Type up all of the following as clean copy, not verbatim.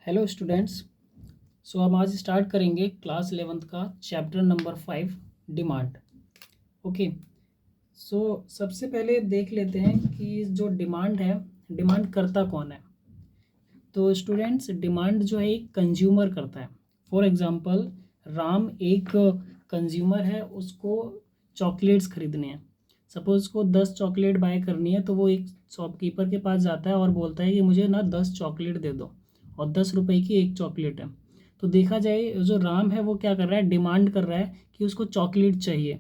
Hello students. हम आज start करेंगे क्लास 11th का चैप्टर नंबर 5 डिमांड। ओके। सबसे पहले देख लेते हैं कि जो डिमांड है, डिमांड करता कौन है। तो स्टूडेंट्स, डिमांड जो है एक कंज्यूमर करता है। फॉर एग्जांपल, राम एक कंज्यूमर है, उसको चॉकलेट्स खरीदने हैं। सपोज़ उसको 10 चॉकलेट बाय करनी है, तो वो एक शॉपकीपर के पास जाता है और बोलता है कि मुझे ना 10 चॉकलेट दे दो, और 10 रुपए की एक चॉकलेट है। तो देखा जाए, जो राम है वो क्या कर रहा है, डिमांड कर रहा है कि उसको चॉकलेट चाहिए।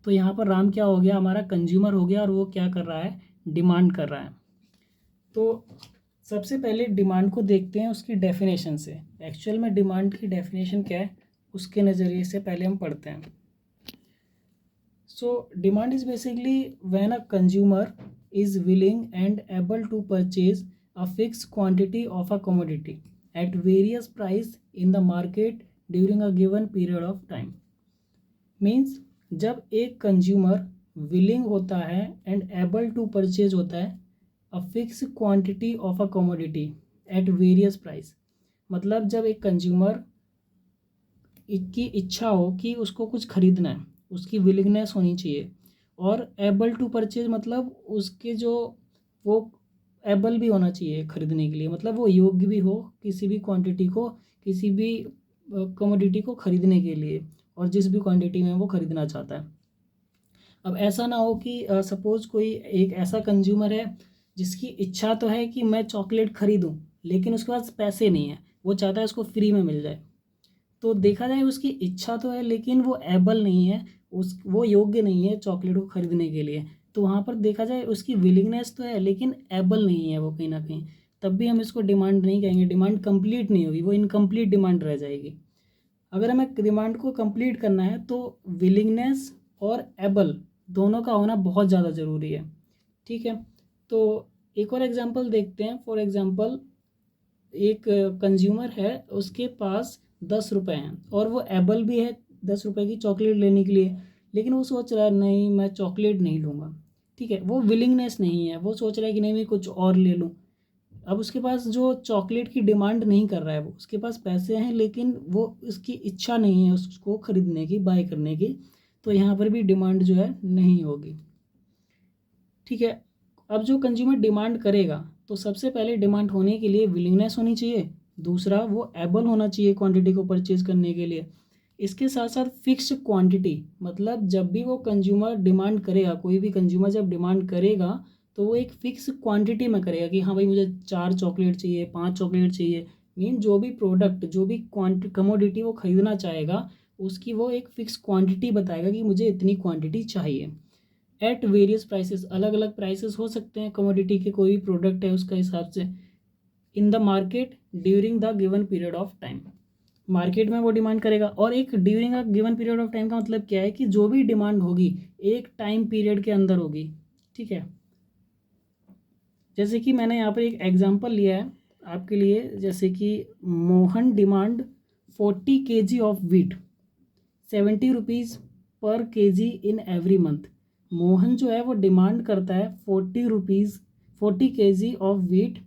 तो यहाँ पर राम क्या हो गया, हमारा कंज्यूमर हो गया, और वो क्या कर रहा है, डिमांड कर रहा है। तो सबसे पहले डिमांड को देखते हैं उसकी डेफिनेशन से। एक्चुअल में डिमांड की डेफिनेशन क्या है, उसके नज़रिए से पहले हम पढ़ते हैं। Demand is basically when a consumer is willing and able to purchase a fix quantity of a commodity at various price in the market during a given period of time. Means, जब एक consumer willing होता है and able to purchase होता है अ fix quantity of a commodity at various price. मतलब जब एक consumer की इच्छा हो कि उसको कुछ खरीदना है, उसकी विलिंगनेस होनी चाहिए। और एबल टू परचेज मतलब उसके जो वो एबल भी होना चाहिए खरीदने के लिए, मतलब वो योग्य भी हो किसी भी क्वांटिटी को, किसी भी कमोडिटी को खरीदने के लिए, और जिस भी क्वांटिटी में वो खरीदना चाहता है। अब ऐसा ना हो कि सपोज़ कोई एक ऐसा कंज्यूमर है जिसकी इच्छा तो है कि मैं चॉकलेट खरीदूं, लेकिन उसके पास पैसे नहीं है, वो चाहता है उसको फ्री में मिल जाए। तो देखा जाए, उसकी इच्छा तो है लेकिन वो एबल नहीं है, वो योग्य नहीं है चॉकलेट को खरीदने के लिए। तो वहाँ पर देखा जाए उसकी विलिंगनेस तो है लेकिन एबल नहीं है वो कहीं ना कहीं। तब भी हम इसको डिमांड नहीं कहेंगे, डिमांड कंप्लीट नहीं होगी, वो इनकम्प्लीट डिमांड रह जाएगी। अगर हमें डिमांड को कंप्लीट करना है तो विलिंगनेस और एबल दोनों का होना बहुत ज़्यादा ज़रूरी है। ठीक है। तो एक और एग्जांपल देखते हैं। फॉर एग्जांपल, एक कंज्यूमर है, उसके पास 10 रुपये हैं और वो एबल भी है 10 रुपये की चॉकलेट लेने के लिए, लेकिन वो सोच रहा है नहीं, मैं चॉकलेट नहीं लूँगा। ठीक है, वो विलिंगनेस नहीं है, वो सोच रहा है कि नहीं, मैं कुछ और ले लूँ। अब उसके पास जो चॉकलेट की डिमांड नहीं कर रहा है, वो उसके पास पैसे हैं लेकिन वो उसकी इच्छा नहीं है उसको खरीदने की, बाय करने की। तो यहाँ पर भी डिमांड जो है नहीं होगी। ठीक है। अब जो कंज्यूमर डिमांड करेगा, तो सबसे पहले डिमांड होने के लिए विलिंगनेस होनी चाहिए, दूसरा वो एबल होना चाहिए क्वांटिटी को परचेज करने के लिए। इसके साथ साथ फिक्स्ड क्वांटिटी, मतलब जब भी वो कंज्यूमर डिमांड करेगा, कोई भी कंज्यूमर जब डिमांड करेगा तो वो एक फिक्स क्वांटिटी में करेगा कि हाँ भाई, मुझे 4 चॉकलेट चाहिए, 5 चॉकलेट चाहिए। मीन जो भी प्रोडक्ट, जो भी कमोडिटी वो खरीदना चाहेगा, उसकी वो एक फिक्स क्वांटिटी बताएगा कि मुझे इतनी क्वांटिटी चाहिए। एट वेरियस प्राइसेस, अलग अलग प्राइसेस हो सकते हैं कमोडिटी के, कोई भी प्रोडक्ट है उसका हिसाब से। इन the market during the given period of time, market में वो डिमांड करेगा। और एक during a given period of time का मतलब क्या है कि जो भी डिमांड होगी एक टाइम पीरियड के अंदर होगी। ठीक है। जैसे कि मैंने यहाँ पर एक एग्जांपल लिया है आपके लिए, जैसे कि Mohan demand 40 kg of wheat, 70 rupees per kg in every month. Mohan जो है वो डिमांड करता है 40 रुपीज़, 40 kg ऑफ वीट।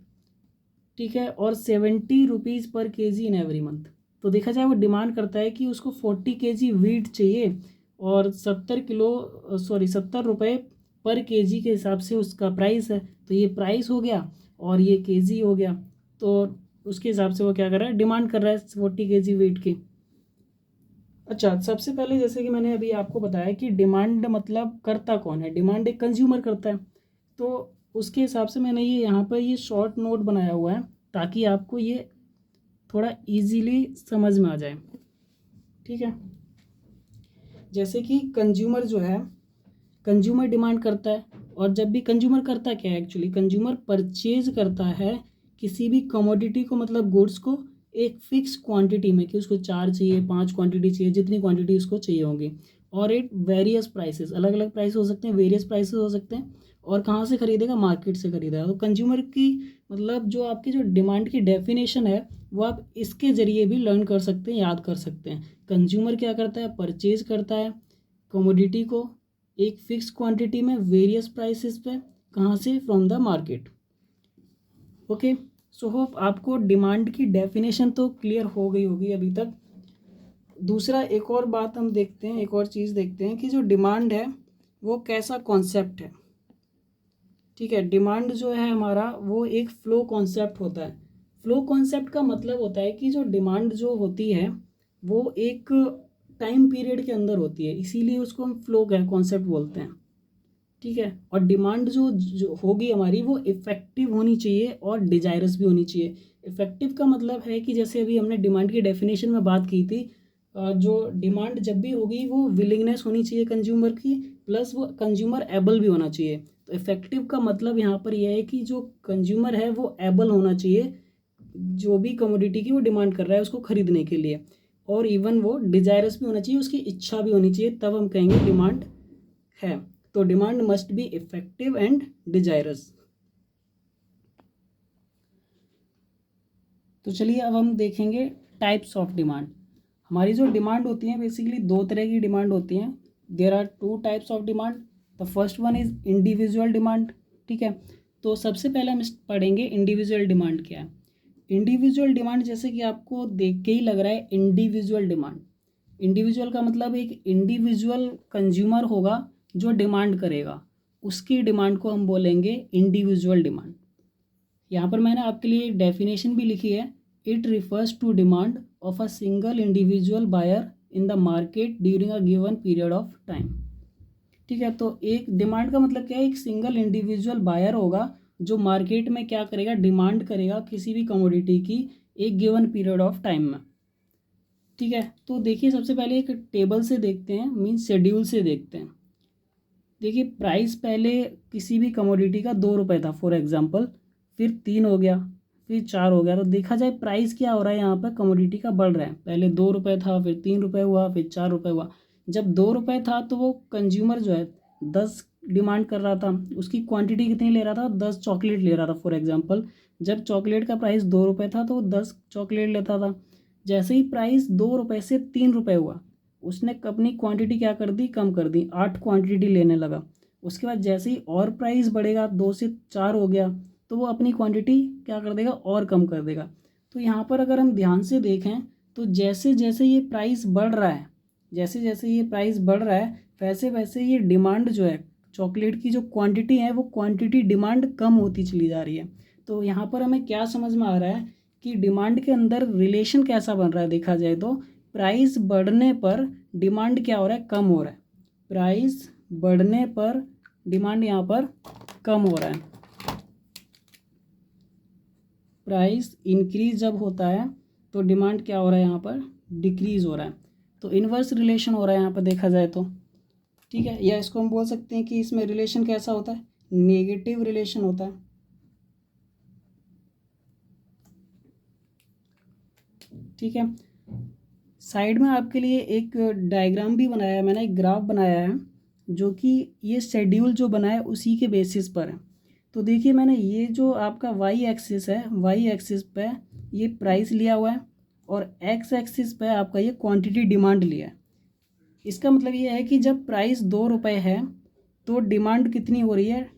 ठीक है, और 70 rupees per kg in every month. तो देखा जाए, वो डिमांड करता है कि उसको 40 kg वीट चाहिए, और 70 रुपये पर केजी के हिसाब से उसका प्राइस है। तो ये प्राइस हो गया और ये केजी हो गया। तो उसके हिसाब से वो क्या कर रहा है, डिमांड कर रहा है 40 kg वीट की। अच्छा, सबसे पहले जैसे कि मैंने अभी आपको बताया कि डिमांड मतलब करता कौन है, डिमांड एक कंज्यूमर करता है। तो उसके हिसाब से मैंने ये यहाँ पर ये शॉर्ट नोट बनाया हुआ है ताकि आपको ये थोड़ा इजीली समझ में आ जाए। ठीक है। जैसे कि कंज्यूमर जो है, कंज्यूमर डिमांड करता है, और जब भी कंज्यूमर करता क्या है, एक्चुअली कंज्यूमर परचेज करता है किसी भी कमोडिटी को, मतलब गुड्स को, एक फिक्स क्वांटिटी में, कि उसको 4 चाहिए, 5 क्वांटिटी चाहिए, जितनी क्वांटिटी उसको चाहिए होगी। और एट वेरियस प्राइसेस, अलग अलग प्राइस हो सकते हैं, वेरियस प्राइसेस हो सकते हैं। और कहाँ से खरीदेगा, मार्केट से खरीदेगा। तो कंज्यूमर की मतलब जो आपकी जो डिमांड की डेफिनेशन है, वो आप इसके ज़रिए भी लर्न कर सकते हैं, याद कर सकते हैं। कंज्यूमर क्या करता है, परचेज करता है कमोडिटी को एक फिक्स क्वांटिटी में, वेरियस प्राइसेस पे, कहाँ से, from the market. Okay. So hope आपको डिमांड की डेफिनेशन तो क्लियर हो गई होगी अभी तक। दूसरा एक और बात हम देखते हैं, एक और चीज़ देखते हैं कि जो डिमांड है वो कैसा कॉन्सेप्ट है। ठीक है, डिमांड जो है हमारा वो एक फ्लो कॉन्सेप्ट होता है। फ्लो कॉन्सेप्ट का मतलब होता है कि जो डिमांड जो होती है वो एक टाइम पीरियड के अंदर होती है, इसीलिए उसको हम फ्लो का कॉन्सेप्ट बोलते हैं। ठीक है, और डिमांड जो होगी हमारी वो इफ़ेक्टिव होनी चाहिए और डिजायरस भी होनी चाहिए। इफ़ेक्टिव का मतलब है कि जैसे अभी हमने डिमांड की डेफिनेशन में बात की थी, जो डिमांड जब भी होगी वो विलिंगनेस होनी चाहिए कंज्यूमर की, प्लस वो कंज्यूमर एबल भी होना चाहिए। तो इफ़ेक्टिव का मतलब यहाँ पर यह है कि जो कंज्यूमर है वो एबल होना चाहिए, जो भी कमोडिटी की वो डिमांड कर रहा है उसको खरीदने के लिए, और इवन वो डिजायरस भी होना चाहिए, उसकी इच्छा भी होनी चाहिए, तब हम कहेंगे डिमांड है। तो demand must be effective and desirous. तो चलिए अब हम देखेंगे टाइप्स ऑफ डिमांड। हमारी जो डिमांड होती है बेसिकली दो तरह की डिमांड होती हैं। There are two types of demand. The first one is individual demand. ठीक है, तो सबसे पहले हम पढ़ेंगे इंडिविजुअल डिमांड क्या है। इंडिविजुअल डिमांड जैसे कि आपको देख के ही लग रहा है, इंडिविजुअल डिमांड, इंडिविजुअल का मतलब एक इंडिविजुअल कंज्यूमर होगा जो डिमांड करेगा, उसकी डिमांड को हम बोलेंगे इंडिविजुअल डिमांड। यहाँ पर मैंने आपके लिए एक डेफिनेशन भी लिखी है। It refers to demand of a single individual buyer in the market during a given period of time. ठीक है, तो एक डिमांड का मतलब क्या है, एक सिंगल इंडिविजुअल बायर होगा जो मार्केट में क्या करेगा, डिमांड करेगा किसी भी कमोडिटी की एक गिवन पीरियड ऑफ टाइम में। ठीक है, तो देखिए सबसे पहले एक टेबल से देखते हैं, मीन शेड्यूल से देखते हैं। देखिए प्राइस पहले किसी भी कमोडिटी का 2 रुपये था फॉर एग्जांपल, फिर 3 हो गया, फिर 4 हो गया। तो देखा जाए प्राइस क्या हो रहा है यहाँ पर, कमोडिटी का बढ़ रहा है। पहले 2 रुपये था, फिर 3 रुपये हुआ, फिर 4 रुपये हुआ। जब 2 रुपये था तो वो कंज्यूमर जो है 10 डिमांड कर रहा था, उसकी क्वांटिटी कितनी ले रहा था, 10 चॉकलेट ले रहा था फॉर एग्जाम्पल। जब चॉकलेट का प्राइस 2 रुपये था तो वो 10 चॉकलेट लेता था। जैसे ही प्राइस 2 रुपये से 3 रुपये हुआ, उसने अपनी क्वांटिटी क्या कर दी, कम कर दी, 8 क्वांटिटी लेने लगा। उसके बाद जैसे ही और प्राइस बढ़ेगा, 2 से 4 हो गया, तो वो अपनी क्वांटिटी क्या कर देगा, और कम कर देगा। तो यहाँ पर अगर हम ध्यान से देखें तो जैसे जैसे ये प्राइस बढ़ रहा है, जैसे जैसे ये प्राइस बढ़ रहा है, वैसे वैसे ये डिमांड जो है, चॉकलेट की जो क्वांटिटी है वो क्वांटिटी डिमांड कम होती चली जा रही है। तो यहाँ पर हमें क्या समझ में आ रहा है कि डिमांड के अंदर रिलेशन कैसा बन रहा है, देखा जाए तो प्राइस बढ़ने पर डिमांड क्या हो रहा है, कम हो रहा है। प्राइस बढ़ने पर डिमांड यहाँ पर कम हो रहा है। प्राइस इंक्रीज जब होता है तो डिमांड क्या हो रहा है, यहाँ पर डिक्रीज हो रहा है। तो इन्वर्स रिलेशन हो रहा है यहाँ पर देखा जाए तो। ठीक है, या इसको हम बोल सकते हैं कि इसमें रिलेशन कैसा होता है, नेगेटिव रिलेशन होता है। ठीक है, साइड में आपके लिए एक डायग्राम भी बनाया है मैंने, एक ग्राफ बनाया है जो कि ये शेड्यूल जो बना है उसी के बेसिस पर है। तो देखिए मैंने ये जो आपका वाई एक्सिस है, वाई एक्सिस पे ये प्राइस लिया हुआ है, और एक्स एक्सिस पे आपका ये क्वांटिटी डिमांड लिया है। इसका मतलब ये है कि जब प्राइस 2 रुपये है तो डिमांड कितनी हो रही है,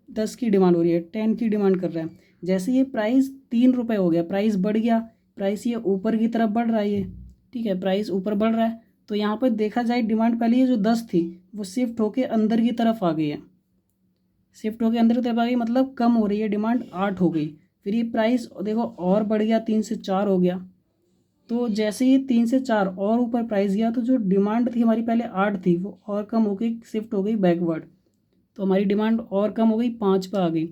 10 की डिमांड हो रही है, 10 की डिमांड कर रहा है। जैसे ये प्राइस 3 रुपये हो गया, प्राइस बढ़ गया, प्राइस ये ऊपर की तरफ बढ़ रहा है ये। ठीक है, प्राइस ऊपर बढ़ रहा है, तो यहाँ पर देखा जाए डिमांड पहले ये जो 10 थी वो शिफ्ट होके अंदर की तरफ आ गई है, शिफ्ट होके अंदर की तरफ आ गई, मतलब कम हो रही है, डिमांड 8 हो गई। फिर ये प्राइस देखो और बढ़ गया, 3 से 4 हो गया। तो जैसे ही 3 से 4 और ऊपर प्राइस गया तो जो डिमांड थी हमारी पहले 8 थी वो और कम हो गई, शिफ्ट हो गई बैकवर्ड। तो हमारी डिमांड और कम हो गई, 5 पे आ गई।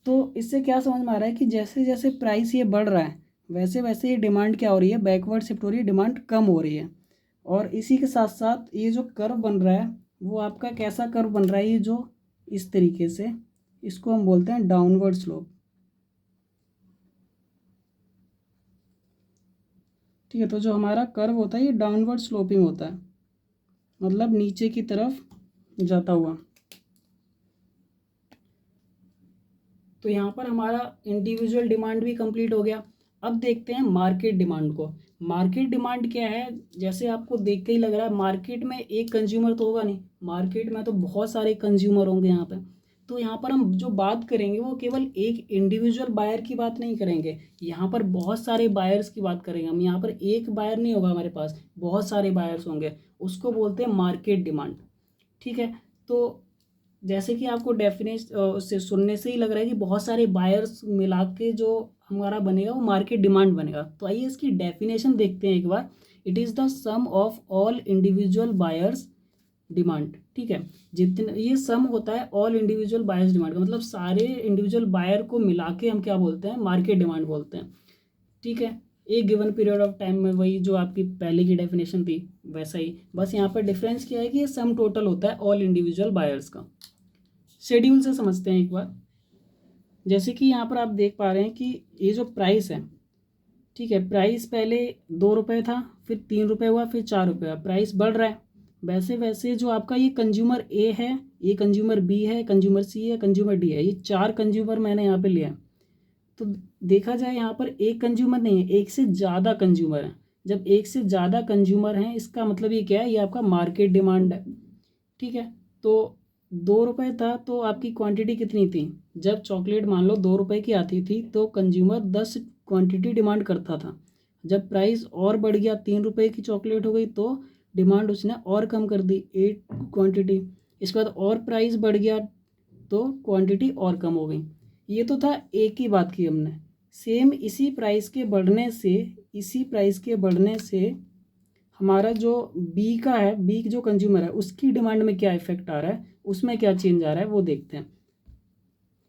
तो इससे क्या समझ में आ रहा है कि जैसे जैसे प्राइस ये बढ़ रहा है वैसे वैसे ये डिमांड क्या हो रही है, बैकवर्ड शिफ्ट हो रही है, डिमांड कम हो रही है। और इसी के साथ साथ ये जो कर्व बन रहा है वो आपका कैसा कर्व बन रहा है, ये जो इस तरीके से, इसको हम बोलते हैं डाउनवर्ड स्लोप। ठीक है, तो जो हमारा कर्व होता है ये डाउनवर्ड स्लोपिंग होता है, मतलब नीचे की तरफ जाता हुआ। तो यहाँ पर हमारा इंडिविजुअल डिमांड भी कंप्लीट हो गया। अब देखते हैं मार्केट डिमांड को। मार्केट डिमांड क्या है, जैसे आपको देख के ही लग रहा है मार्केट में एक कंज्यूमर तो होगा नहीं, मार्केट में तो बहुत सारे कंज्यूमर होंगे यहाँ पे। तो यहाँ पर हम जो बात करेंगे वो केवल एक इंडिविजुअल बायर की बात नहीं करेंगे, यहाँ पर बहुत सारे बायर्स की बात करेंगे हम। यहाँ पर एक बायर नहीं होगा हमारे पास, बहुत सारे बायर्स होंगे, उसको बोलते हैं मार्केट डिमांड। ठीक है, तो जैसे कि आपको डेफिनेशन से सुनने से ही लग रहा है कि बहुत सारे बायर्स मिला के जो हमारा बनेगा वो मार्केट डिमांड बनेगा। तो आइए इसकी डेफिनेशन देखते हैं एक बार। It is the sum of all individual buyers demand. ठीक है, जितने ये सम होता है ऑल इंडिविजुअल बायर्स डिमांड का, मतलब सारे इंडिविजुअल बायर को मिला के हम क्या बोलते हैं, मार्केट डिमांड बोलते हैं। ठीक है, एक गिवन पीरियड ऑफ टाइम में, वही जो आपकी पहले की डेफिनेशन थी वैसा ही, बस यहाँ पर डिफरेंस क्या है कि ये सम टोटल होता है ऑल इंडिविजुअल बायर्स का। शेड्यूल से समझते हैं एक बार। जैसे कि यहाँ पर आप देख पा रहे हैं कि ये जो प्राइस है, ठीक है, प्राइस पहले 2 रुपये था, फिर 3 रुपये हुआ, फिर 4 रुपये हुआ, प्राइस बढ़ रहा है। वैसे वैसे जो आपका ये कंज्यूमर ए है, ये कंज्यूमर बी है, कंज्यूमर सी है, कंज्यूमर डी है, ये 4 कंज्यूमर मैंने यहाँ पे लिया है। तो देखा जाए यहाँ पर एक कंज्यूमर नहीं है, एक से ज़्यादा कंज्यूमर है। जब एक से ज़्यादा कंज्यूमर हैं इसका मतलब ये क्या है, ये आपका मार्केट डिमांड है। ठीक है, तो 2 रुपये था तो आपकी क्वांटिटी कितनी थी, जब चॉकलेट मान लो 2 रुपये की आती थी तो कंज्यूमर 10 क्वांटिटी डिमांड करता था। जब प्राइस और बढ़ गया, 3 रुपये की चॉकलेट हो गई तो डिमांड उसने और कम कर दी, 8 क्वांटिटी। इसके बाद और प्राइस बढ़ गया तो क्वांटिटी और कम हो गई। ये तो था एक ही बात की हमने। सेम इसी प्राइस के बढ़ने से हमारा जो बी का है, बी जो कंज्यूमर है उसकी डिमांड में क्या इफेक्ट आ रहा है, उसमें क्या चेंज आ रहा है वो देखते हैं।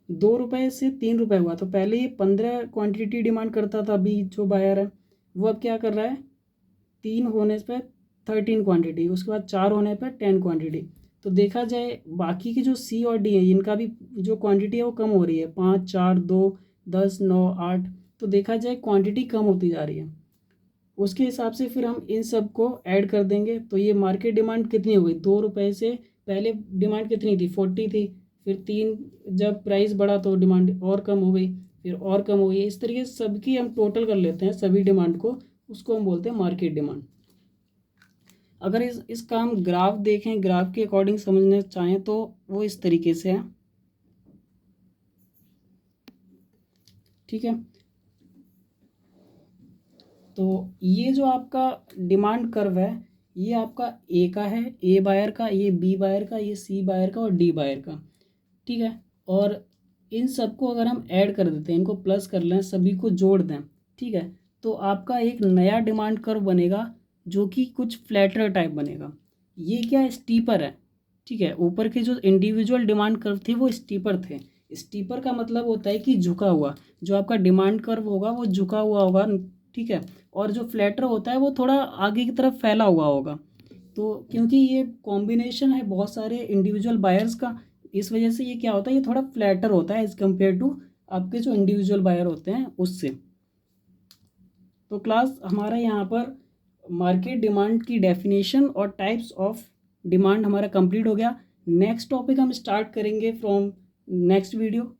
2 रुपये से 3 रुपये हुआ तो पहले ये 15 क्वांटिटी डिमांड करता था, बी जो बायर है वो अब क्या कर रहा है, 3 होने पर 13 क्वांटिटी, उसके बाद 4 होने पर 10 क्वांटिटी। तो देखा जाए बाकी के जो सी और डी है इनका भी जो क्वांटिटी है वो कम हो रही है, 5, 4, 2, 10, 9, 8। तो देखा जाए क्वांटिटी कम होती जा रही है। उसके हिसाब से फिर हम इन सब को ऐड कर देंगे तो ये मार्केट डिमांड कितनी हो गई, 2 रुपये से पहले डिमांड कितनी थी, 40 थी, फिर 3 जब प्राइस बढ़ा तो डिमांड और कम हो गई, फिर और कम हो गई। इस तरीके से सबकी हम टोटल कर लेते हैं सभी डिमांड को, उसको हम बोलते हैं मार्केट डिमांड। अगर इसका हम ग्राफ देखें, ग्राफ के अकॉर्डिंग समझना चाहें तो वो इस तरीके से है। ठीक है, तो ये जो आपका डिमांड कर्व है ये आपका ए का है, ए बायर का, ये बी बायर का, ये सी बायर का और डी बायर का। ठीक है, और इन सबको अगर हम ऐड कर देते हैं, इनको प्लस कर लें, सभी को जोड़ दें, ठीक है, तो आपका एक नया डिमांड कर्व बनेगा जो कि कुछ फ्लैटर टाइप बनेगा। ये क्या स्टीपर है। ठीक है, ऊपर के जो इंडिविजुअल डिमांड कर्व थे वो स्टीपर थे। स्टीपर का मतलब होता है कि झुका हुआ, जो आपका डिमांड कर्व होगा वो झुका हुआ होगा। ठीक है, और जो फ्लैटर होता है वो थोड़ा आगे की तरफ फैला हुआ होगा। तो क्योंकि ये कॉम्बिनेशन है बहुत सारे इंडिविजुअल बायर्स का, इस वजह से ये क्या होता है, ये थोड़ा फ्लैटर होता है एज़ कम्पेयर टू आपके जो इंडिविजुअल बायर होते हैं उससे। तो क्लास हमारा यहाँ पर मार्केट डिमांड की डेफिनेशन और टाइप्स ऑफ डिमांड हमारा कंप्लीट हो गया। नेक्स्ट टॉपिक हम स्टार्ट करेंगे फ्रॉम नेक्स्ट वीडियो।